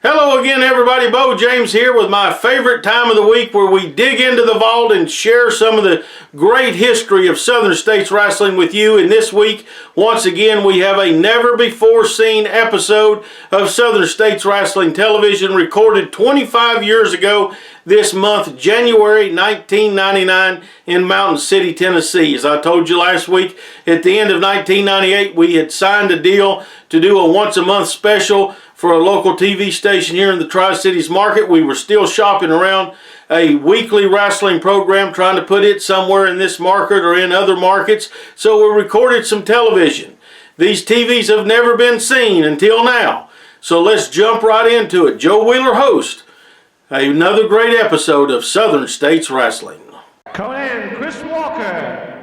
Hello again, everybody. Beau James here with my favorite time of the week where we dig into the vault and share some of the great history of Southern States Wrestling with you. And this week, once again, we have a never-before-seen episode of Southern States Wrestling Television recorded 25 years ago this month, January 1999 in Mountain City, Tennessee. As I told you last week, at the end of 1998, we had signed a deal to do a once-a-month special for a local TV station here in the Tri-Cities market. We were still shopping around a weekly wrestling program, trying to put it somewhere in this market or in other markets. So we recorded some television. These TVs have never been seen until now. So let's jump right into it. Joe Wheeler host another great episode of Southern States Wrestling. Conan, Chris Walker.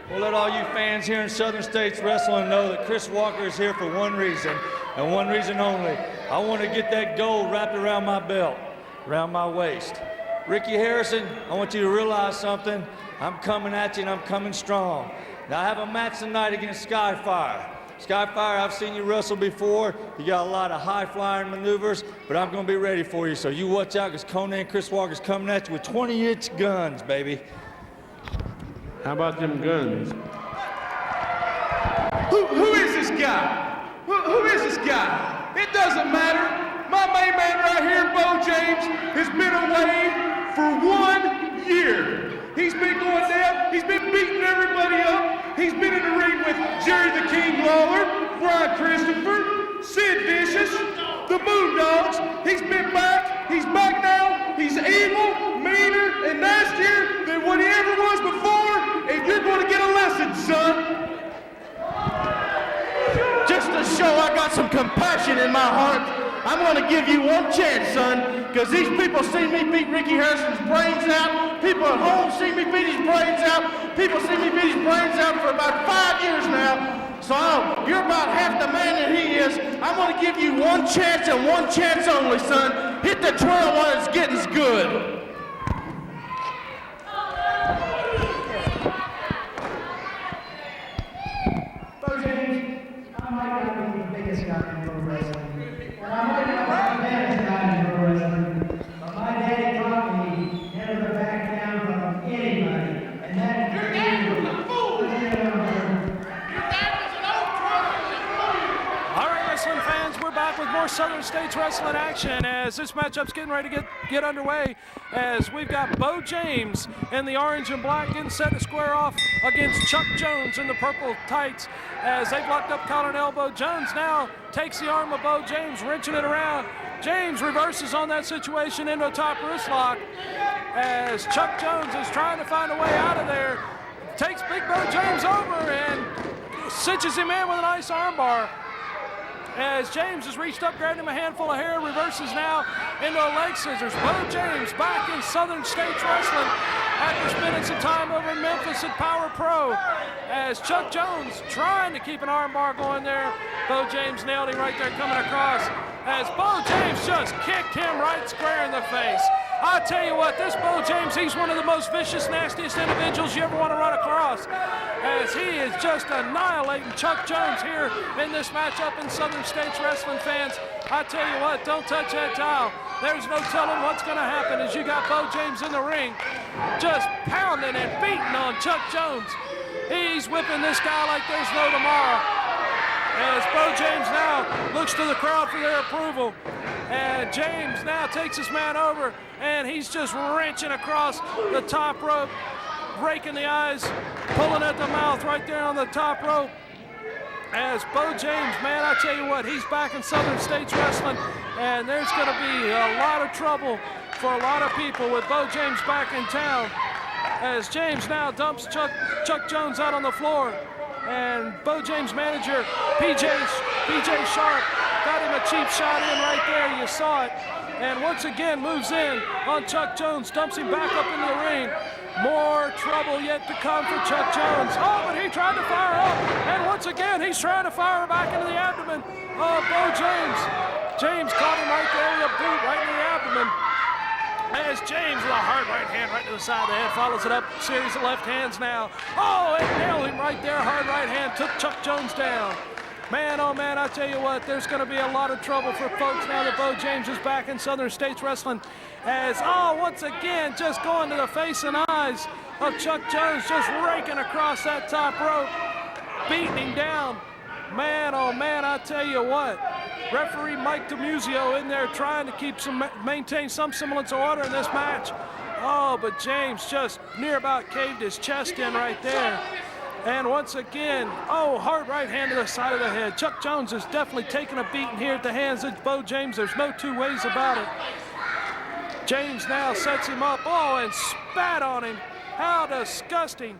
We'll let all you fans here in Southern States Wrestling know that Chris Walker is here for one reason, and one reason only. I want to get that gold wrapped around my belt, around my waist. Ricky Harrison, I want you to realize something. I'm coming at you, and I'm coming strong. Now, I have a match tonight against Skyfire. Skyfire, I've seen you wrestle before. You got a lot of high-flying maneuvers, but I'm going to be ready for you. So you watch out, because Conan Chris Walker's coming at you with 20-inch guns, baby. How about them guns? Who is this guy? Who is this guy? It doesn't matter. My main man right here, Beau James, has been away for 1 year. He's been going down. He's been beating everybody up. He's been in the ring with Jerry the King Lawler, Brian Christopher, Sid Vicious, the Moondogs. He's been back. He's back now. He's evil, meaner, and nastier than what he ever was before. And you're going to get a lesson, son. Just to show I got some compassion in my heart, I'm going to give you one chance, son, because these people see me beat Ricky Harrison's brains out. People at home see me beat his brains out. People see me beat his brains out for about 5 years now. So you're about half the man that he is. I'm going to give you one chance and one chance only, son. Hit the twirl while it's getting good. Beau James, I might not be the biggest guy in pro wrestling, or I might not be the baddest guy in pro wrestling, but my daddy taught me never to back down from anybody, and that your dad was a fool. Your dad was an old. All right, wrestling fans, we're back with more Southern States Wrestling action as this matchup's getting ready to get underway, as we've got Beau James in the orange and black getting set to square off against Chuck Jones in the purple tights as they've locked up collar and elbow. Jones now takes the arm of Beau James, wrenching it around. James reverses on that situation into a top wrist lock as Chuck Jones is trying to find a way out of there. Takes Big Beau James over and cinches him in with a nice armbar. As James has reached up, grabbed him a handful of hair, reverses now into a leg scissors. Beau James back in Southern States Wrestling after spending some time over in Memphis at Power Pro. As Chuck Jones trying to keep an armbar going there. Beau James nailed him right there coming across. As Beau James just kicked him right square in the face. I tell you what, this Beau James, he's one of the most vicious, nastiest individuals you ever want to run across. As he is just annihilating Chuck Jones here in this matchup in Southern States Wrestling fans. I tell you what, don't touch that towel. There's no telling what's going to happen as you got Beau James in the ring, just pounding and beating on Chuck Jones. He's whipping this guy like there's no tomorrow. As Beau James now looks to the crowd for their approval. And James now takes his man over, and he's just wrenching across the top rope, raking the eyes, pulling at the mouth right there on the top rope. As Beau James, man, I tell you what, he's back in Southern States Wrestling, and there's going to be a lot of trouble for a lot of people with Beau James back in town. As James now dumps Chuck Jones out on the floor, and Beau James manager PJ Sharp got him a cheap shot in right there. You saw it. And once again moves in on Chuck Jones, dumps him back up into the ring. More trouble yet to come for Chuck Jones. Oh, but he tried to fire up. And once again, he's trying to fire back into the abdomen of Beau James. James caught him right there with a boot right in the abdomen. As James with a hard right hand right to the side of the head, follows it up, series of left hands now. Oh, it nailed him right there, hard right hand, took Chuck Jones down. Man, oh man, I tell you what, there's going to be a lot of trouble for folks now that Beau James is back in Southern States Wrestling. As, once again, just going to the face and eyes of Chuck Jones, just raking across that top rope, beating him down. Man, oh man, I tell you what. Referee Mike DiMuzio in there trying to maintain some semblance of order in this match. Oh, but James just near about caved his chest in right there. And once again, hard right hand to the side of the head. Chuck Jones is definitely taking a beating here at the hands of Beau James. There's no two ways about it. James now sets him up, and spat on him. How disgusting.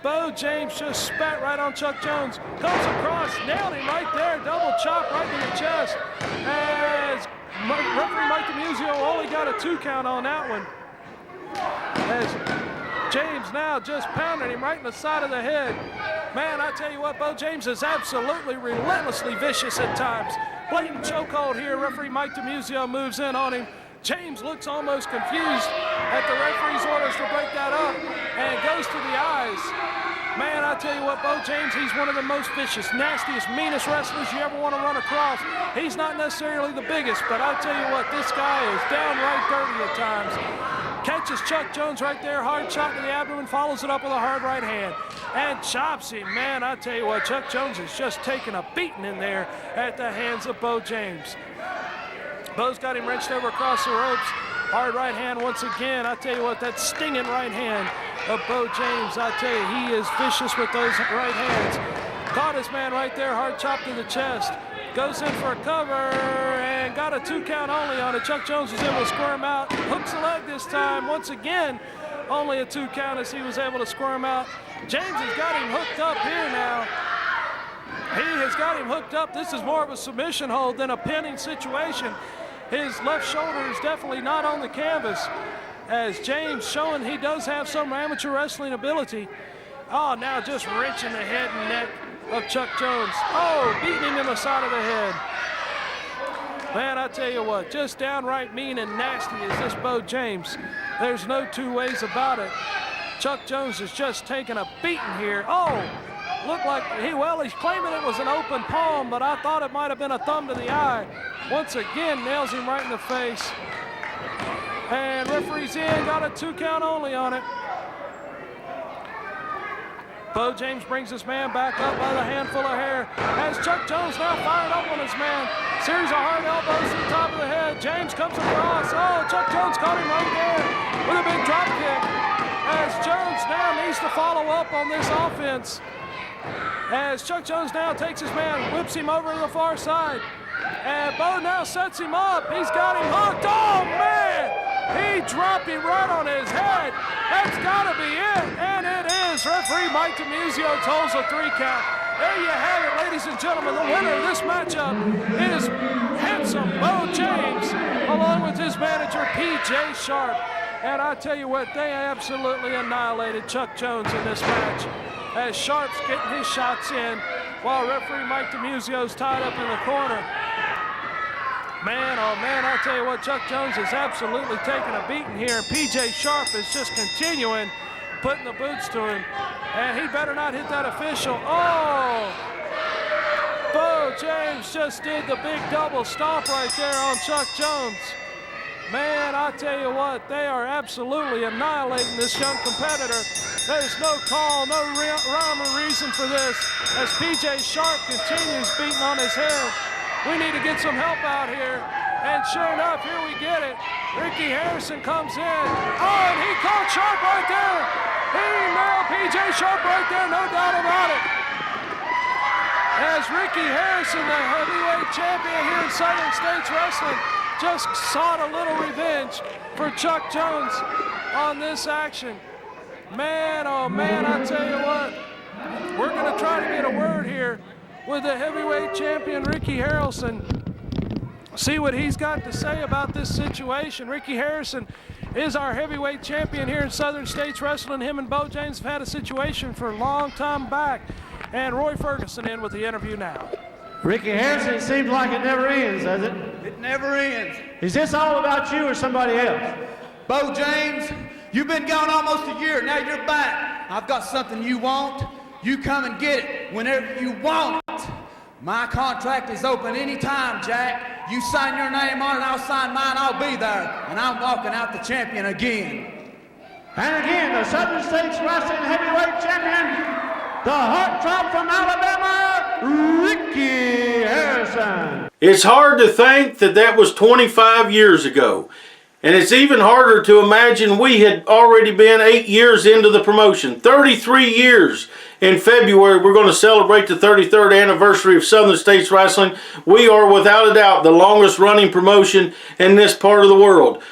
Beau James just spat right on Chuck Jones. Comes across, nailed him right there. Double chop right in the chest. As referee Mike DiMuzio only got a 2 count on that one. As James now just pounding him right in the side of the head. Man, I tell you what, Beau James is absolutely relentlessly vicious at times. Blatant chokehold here. Referee Mike DiMuzio moves in on him. James looks almost confused at the referee's orders to break that up and goes to the eyes. Man, I tell you what, Beau James, he's one of the most vicious, nastiest, meanest wrestlers you ever want to run across. He's not necessarily the biggest, but I tell you what, this guy is downright dirty at times. Catches Chuck Jones right there, hard shot to the abdomen, follows it up with a hard right hand, and chops him. Man, I tell you what, Chuck Jones is just taking a beating in there at the hands of Beau James. Beau's got him wrenched over across the ropes. Hard right hand once again. I tell you what, that stinging right hand of Beau James, I tell you, he is vicious with those right hands. Caught his man right there, hard chop to the chest. Goes in for a cover and got a 2 count only on it. Chuck Jones was able to squirm out. Hooks the leg this time. Once again, only a 2 count as he was able to squirm out. James has got him hooked up here now. He has got him hooked up. This is more of a submission hold than a pinning situation. His left shoulder is definitely not on the canvas, as James showing he does have some amateur wrestling ability. Now just wrenching the head and neck of Chuck Jones. Beating him in the side of the head. Man, I tell you what, just downright mean and nasty is this Beau James. There's no two ways about it. Chuck Jones is just taking a beating here. Looked like he's claiming it was an open palm, but I thought it might have been a thumb to the eye. Once again, nails him right in the face. And referee's in, got a 2 count only on it. Beau James brings his man back up by the handful of hair. As Chuck Jones now fired up on his man. Series of hard elbows to the top of the head. James comes across. Chuck Jones caught him right there with a big drop kick. As Jones now needs to follow up on this offense. As Chuck Jones now takes his man, whips him over to the far side. And Beau now sets him up. He's got him hooked. Oh, man! He dropped him right on his head. That's got to be it. And it is. Referee Mike DiMuzio tolls a 3 count. There you have it, ladies and gentlemen. The winner of this matchup is handsome Beau James, along with his manager, P.J. Sharp. And I tell you what, they absolutely annihilated Chuck Jones in this match, as Sharp's getting his shots in while referee Mike DiMuzio's tied up in the corner. Man, oh man, I'll tell you what, Chuck Jones is absolutely taking a beating here. P.J. Sharp is just continuing putting the boots to him. And he better not hit that official. Beau James just did the big double stomp right there on Chuck Jones. Man, I tell you what, they are absolutely annihilating this young competitor. There's no call, no rhyme or reason for this, as P.J. Sharp continues beating on his head. We need to get some help out here. And sure enough, here we get it. Ricky Harrison comes in. And he caught Sharp right there. He nailed P.J. Sharp right there, no doubt about it. As Ricky Harrison, the heavyweight champion here in Southern States Wrestling, just sought a little revenge for Chuck Jones on this action. Man, oh man, I tell you what, we're going to try to get a word here with the heavyweight champion, Ricky Harrison. See what he's got to say about this situation. Ricky Harrison is our heavyweight champion here in Southern States Wrestling. Him and Beau James have had a situation for a long time back. And Roy Ferguson in with the interview now. Ricky Harrison, it seems like it never ends, does it? It never ends. Is this all about you or somebody else? Beau James, you've been gone almost a year. Now you're back. I've got something you want. You come and get it whenever you want it. My contract is open anytime, Jack. You sign your name on it, I'll sign mine, I'll be there. And I'm walking out the champion again. And again, the Southern States Wrestling Heavyweight Champion, the heartthrob from Alabama, Ricky Harrison. It's hard to think that that was 25 years ago. And it's even harder to imagine we had already been 8 years into the promotion. 33 years. In February, we're going to celebrate the 33rd anniversary of Southern States Wrestling. We are, without a doubt, the longest running promotion in this part of the world.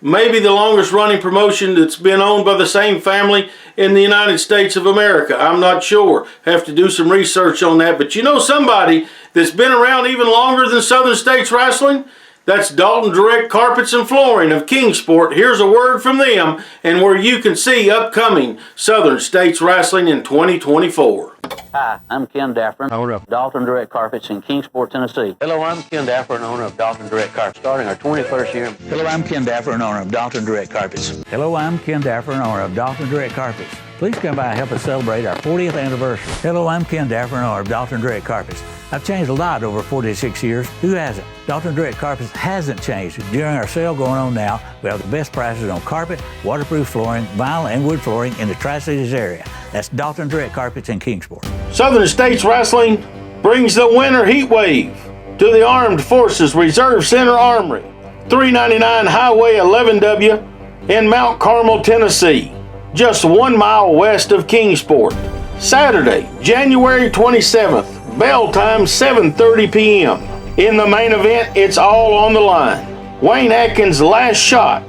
Maybe the longest running promotion that's been owned by the same family in the United States of America. I'm not sure. Have to do some research on that. But you know somebody that's been around even longer than Southern States Wrestling? That's Dalton Direct Carpets and Flooring of Kingsport. Here's a word from them and where you can see upcoming Southern States Wrestling in 2024. Hi, I'm Ken Daffern, owner of Dalton Direct Carpets in Kingsport, Tennessee. Hello, I'm Ken Daffern, owner of Dalton Direct Carpets, starting our 21st year. Hello, I'm Ken Daffern, owner of Dalton Direct Carpets. Hello, I'm Ken Daffern, owner of Dalton Direct Carpets. Please come by and help us celebrate our 40th anniversary. Hello, I'm Ken Daffern, owner of Dalton Direct Carpets. I've changed a lot over 46 years. Who hasn't? Dalton Direct Carpets hasn't changed. During our sale going on now, we have the best prices on carpet, waterproof flooring, vinyl, and wood flooring in the Tri-Cities area. That's Dalton Direct Carpets in Kingsport. Southern States Wrestling brings the winter heat wave to the Armed Forces Reserve Center Armory, 399 Highway 11W in Mount Carmel, Tennessee, just 1 mile west of Kingsport. Saturday, January 27th, bell time 7:30 p.m. In the main event, it's all on the line. Wayne Atkins' last shot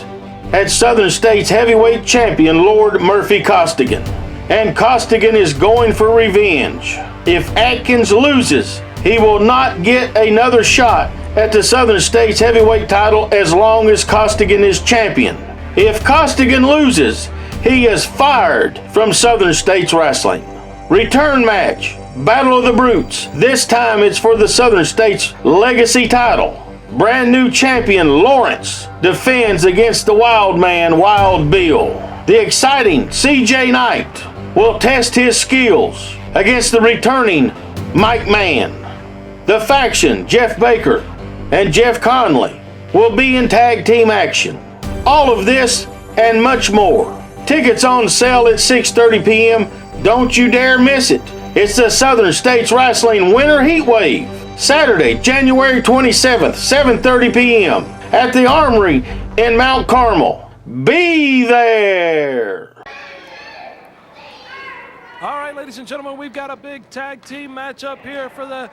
at Southern States Heavyweight Champion Lord Murphy Costigan. And Costigan is going for revenge. If Atkins loses, he will not get another shot at the Southern States Heavyweight title as long as Costigan is champion. If Costigan loses, he is fired from Southern States Wrestling. Return match, Battle of the Brutes. This time it's for the Southern States Legacy title. Brand new champion Lawrence defends against the Wild Man, Wild Bill. The exciting CJ Knight will test his skills against the returning Mike Mann. The faction, Jeff Baker and Jeff Conley, will be in tag team action. All of this and much more. Tickets on sale at 6:30 p.m. Don't you dare miss it. It's the Southern States Wrestling Winter Heat Wave. Saturday, January 27th, 7:30 p.m. at the Armory in Mount Carmel. Be there! All right, ladies and gentlemen, we've got a big tag team matchup here for the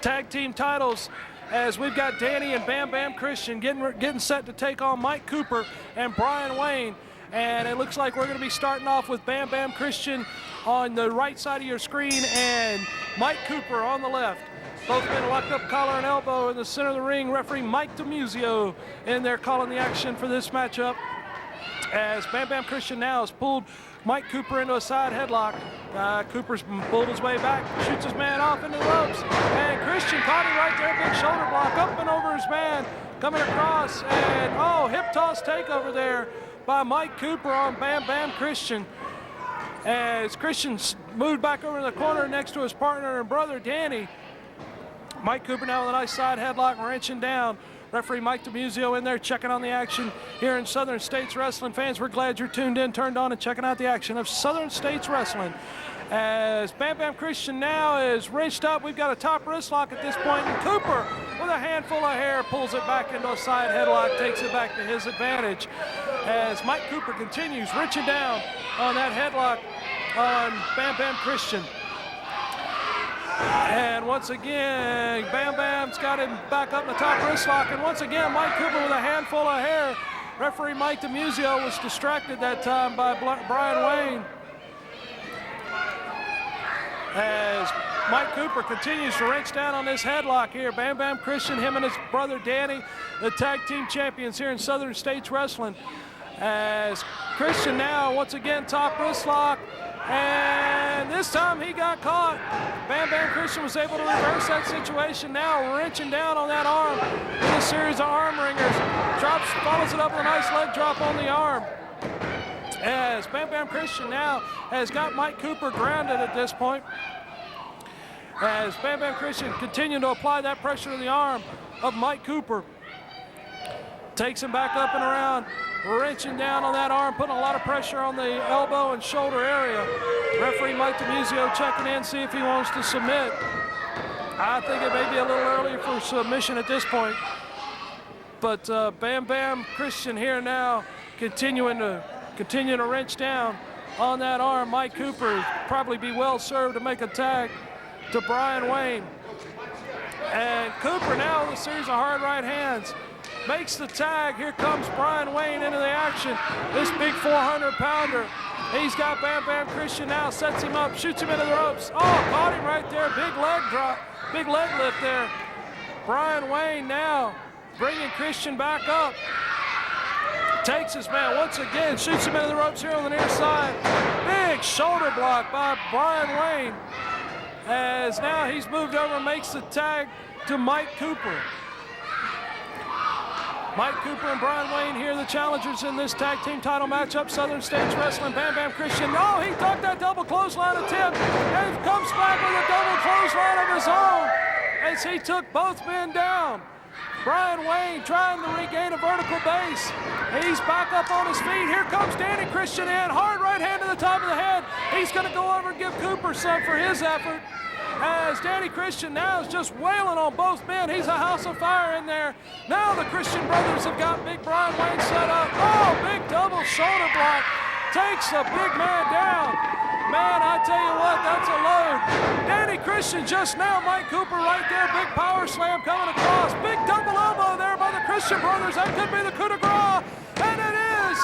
tag team titles, as we've got Danny and Bam Bam Christian getting set to take on Mike Cooper and Brian Wayne. And it looks like we're going to be starting off with Bam Bam Christian on the right side of your screen and Mike Cooper on the left. Both been locked up collar and elbow in the center of the ring. Referee Mike DiMuzio in there calling the action for this matchup, as Bam Bam Christian now has pulled Mike Cooper into a side headlock. Cooper's pulled his way back, shoots his man off into the ropes, and Christian caught him right there, big shoulder block up and over his man, coming across, and hip toss takeover there by Mike Cooper on Bam Bam Christian, as Christian moved back over in the corner next to his partner and brother Danny. Mike Cooper now with a nice side headlock, wrenching down. Referee Mike DiMuzio in there checking on the action here in Southern States Wrestling. Fans, we're glad you're tuned in, turned on, and checking out the action of Southern States Wrestling. As Bam Bam Christian now is wrenched up, we've got a top wrist lock at this point, and Cooper with a handful of hair pulls it back into a side headlock, takes it back to his advantage, as Mike Cooper continues wrenching down on that headlock on Bam Bam Christian. And once again, Bam Bam's got him back up in the top wrist lock, and once again, Mike Cooper with a handful of hair. Referee Mike DiMuzio was distracted that time by Brian Wayne, as Mike Cooper continues to wrench down on this headlock here. Bam Bam Christian, him and his brother Danny, the tag team champions here in Southern States Wrestling. As Christian now, once again, top wrist lock, and this time he got caught. Bam Bam Christian was able to reverse that situation now, wrenching down on that arm with a series of arm ringers. Follows it up with a nice leg drop on the arm, as Bam Bam Christian now has got Mike Cooper grounded at this point. as Bam Bam Christian continuing to apply that pressure to the arm of Mike Cooper. Takes him back up and around, wrenching down on that arm, putting a lot of pressure on the elbow and shoulder area. Referee Mike DeMuzio checking in, see if he wants to submit. I think it may be a little early for submission at this point. But Bam Bam Christian here now, continuing to wrench down on that arm. Mike Cooper probably be well served to make a tag to Brian Wayne. And Cooper now with a series of hard right hands makes the tag. Here comes Brian Wayne into the action. This big 400-pounder. He's got Bam Bam Christian now, sets him up, shoots him into the ropes. Oh, caught him right there. Big leg drop, big leg lift there. Brian Wayne now bringing Christian back up. Takes his man once again, shoots him into the ropes here on the near side. Big shoulder block by Brian Wayne. As now he's moved over and makes the tag to Mike Cooper. Mike Cooper and Brian Wayne here, the challengers in this tag team title matchup. Southern States Wrestling, Bam Bam Christian. Oh, he ducked that double clothesline attempt and comes back with a double clothesline of his own as he took both men down. Brian Wayne trying to regain a vertical base. He's back up on his feet. Here comes Danny Christian in. Hard right hand to the top of the head. He's going to go over and give Cooper some for his effort. As Danny Christian now is just wailing on both men. He's a house of fire in there. Now the Christian brothers have got big Brian Wayne set up. Oh, big double shoulder block. Takes a big man down. Man, I tell you what, that's a load. Danny Christian just now, Mike Cooper right there, big power slam coming across. Big double elbow there by the Christian brothers. That could be the coup de grace. And it is,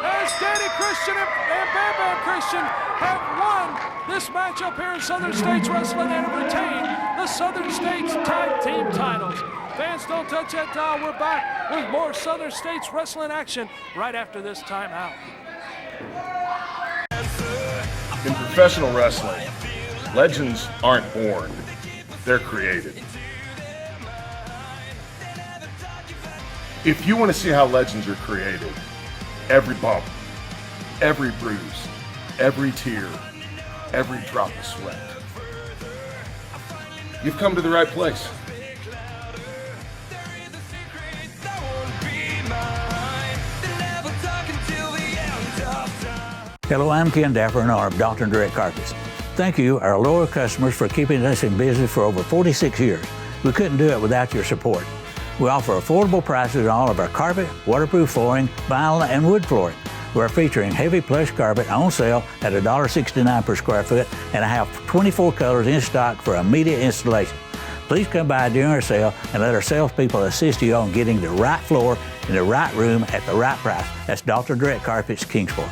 as Danny Christian and Bam Bam Christian have won this matchup here in Southern States Wrestling and have retained the Southern States Tag Team titles. Fans, don't touch that dial. We're back with more Southern States Wrestling action right after this timeout. In professional wrestling, legends aren't born, they're created. If you want to see how legends are created, every bump, every bruise, every tear, every drop of sweat, you've come to the right place. Hello, I'm Ken Dapper in honor of Dr. Direct Carpets. Thank you, our loyal customers, for keeping us in business for over 46 years. We couldn't do it without your support. We offer affordable prices on all of our carpet, waterproof flooring, vinyl, and wood flooring. We're featuring heavy plush carpet on sale at $1.69 per square foot, and I have 24 colors in stock for immediate installation. Please come by during our sale and let our salespeople assist you on getting the right floor in the right room at the right price. That's Dr. Direct Carpets, Kingsport.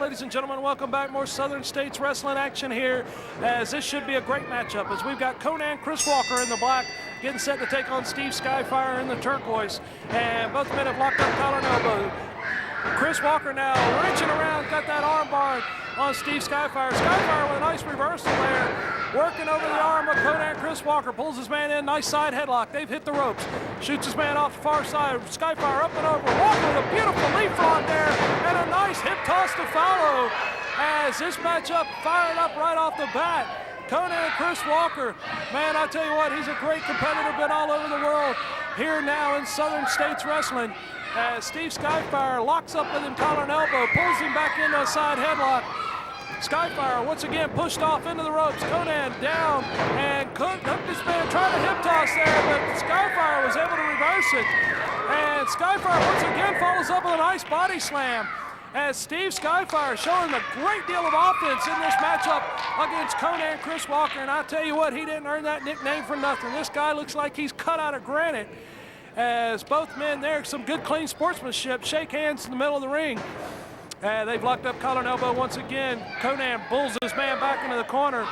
Ladies and gentlemen, welcome back. More Southern States Wrestling action here, as this should be a great matchup, as we've got Conan Chris Walker in the black getting set to take on Steve Skyfire in the turquoise, and both men have locked up collar and elbow. Chris Walker now wrenching around, got that arm bar on Steve Skyfire. Skyfire with a nice reversal there, working over the arm of Conan Chris Walker, pulls his man in, nice side headlock. They've hit the ropes, shoots his man off the far side. Skyfire up and over, Walker with a beautiful leapfrog there, and a nice hip toss to follow, as this matchup fired up right off the bat. Conan Chris Walker, man, I tell you what, he's a great competitor, been all over the world. Here now in Southern States Wrestling, as Steve Skyfire locks up with him collar and elbow, pulls him back into a side headlock. Skyfire once again pushed off into the ropes. Conan down and hooked his man, trying to hip toss there, but Skyfire was able to reverse it. And Skyfire once again follows up with a nice body slam, as Steve Skyfire showing a great deal of offense in this matchup against Conan Chris Walker. And I tell you what, he didn't earn that nickname for nothing. This guy looks like he's cut out of granite, as both men there, some good clean sportsmanship, shake hands in the middle of the ring. They've locked up collar and elbow once again. Conan bulls his man back into the corner,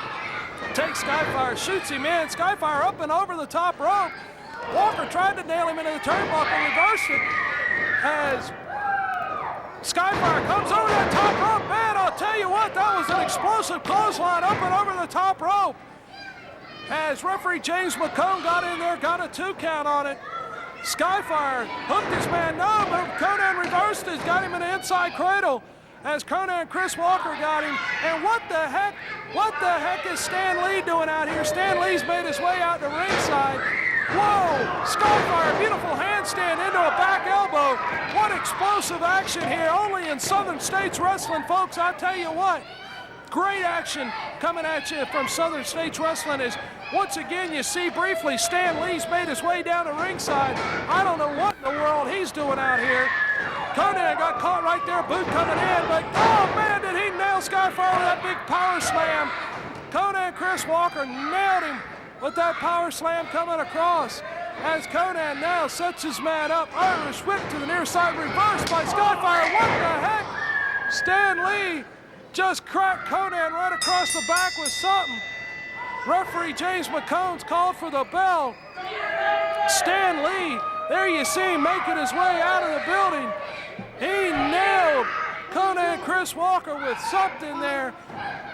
takes Skyfire, shoots him in. Skyfire up and over the top rope. Walker tried to nail him into the turnbuckle, reversed it, as Skyfire comes over that top rope. Man, I'll tell you what, that was an explosive clothesline up and over the top rope. as referee James McCone got in there, got a 2 count on it. Skyfire hooked his man, no, but Conan reversed it, got him in the inside cradle as Conan Chris Walker got him. And what the heck is Stan Lee doing out here? Stan Lee's made his way out to ringside. Whoa, Skyfire, beautiful handstand into a back elbow. What explosive action here, only in Southern States Wrestling, folks. I tell you what, great action coming at you from Southern States Wrestling. Is once again you see briefly Stan Lee's made his way down to ringside. I don't know what in the world he's doing out here. Conan got caught right there, boot coming in, but oh man, did he nail Skyfire with that big power slam. Conan Chris Walker nailed him with that power slam coming across as Conan now sets his man up. Irish whip to the near side, reversed by Skyfire. What the heck? Stan Lee just cracked Conan right across the back with something. Referee James McCone's called for the bell. Stan Lee, there you see him making his way out of the building. He nailed Conan Chris Walker with something there.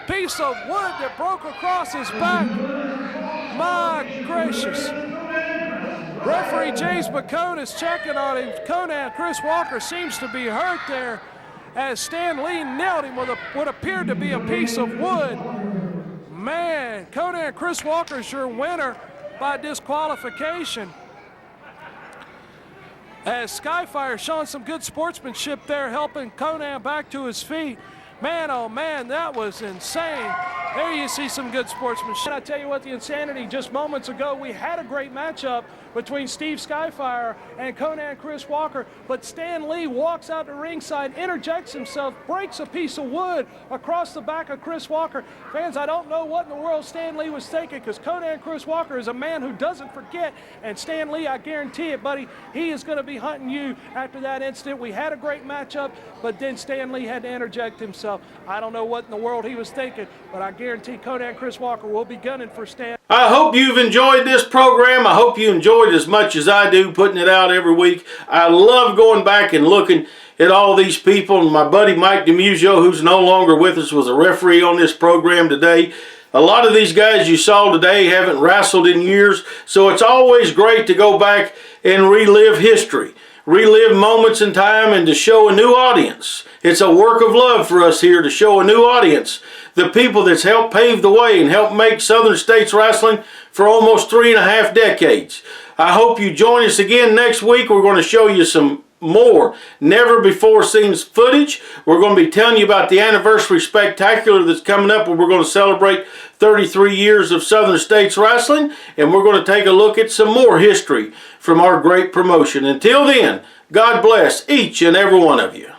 Piece of wood that broke across his back. My gracious. Referee James McCone is checking on him. Conan Chris Walker seems to be hurt there as Stan Lee nailed him with what appeared to be a piece of wood. Man, Conan Chris Walker's your winner by disqualification. As Skyfire showing some good sportsmanship there, helping Conan back to his feet. Man, oh man, that was insane. There you see some good sportsmanship. I tell you what, the insanity, just moments ago, we had a great matchup between Steve Skyfire and Conan Chris Walker, but Stan Lee walks out to ringside, interjects himself, breaks a piece of wood across the back of Chris Walker. Fans, I don't know what in the world Stan Lee was thinking, because Conan Chris Walker is a man who doesn't forget, and Stan Lee, I guarantee it, buddy, he is going to be hunting you after that incident. We had a great matchup, but then Stan Lee had to interject himself. I don't know what in the world he was thinking, but I guarantee Conan Chris Walker will be gunning for Stan. I hope you've enjoyed this program. I hope you enjoyed as much as I do putting it out every week. I love going back and looking at all these people. My buddy Mike DeMuzio, who's no longer with us, was a referee on this program today. A lot of these guys you saw today haven't wrestled in years, so it's always great to go back and relive history, relive moments in time, and to show a new audience. It's a work of love for us here to show a new audience the people that's helped pave the way and helped make Southern States Wrestling for almost 3.5 decades. I hope you join us again next week. We're going to show you some more never before seen footage. We're going to be telling you about the anniversary spectacular that's coming up, where we're going to celebrate 33 years of Southern States Wrestling, and we're going to take a look at some more history from our great promotion. Until then, God bless each and every one of you.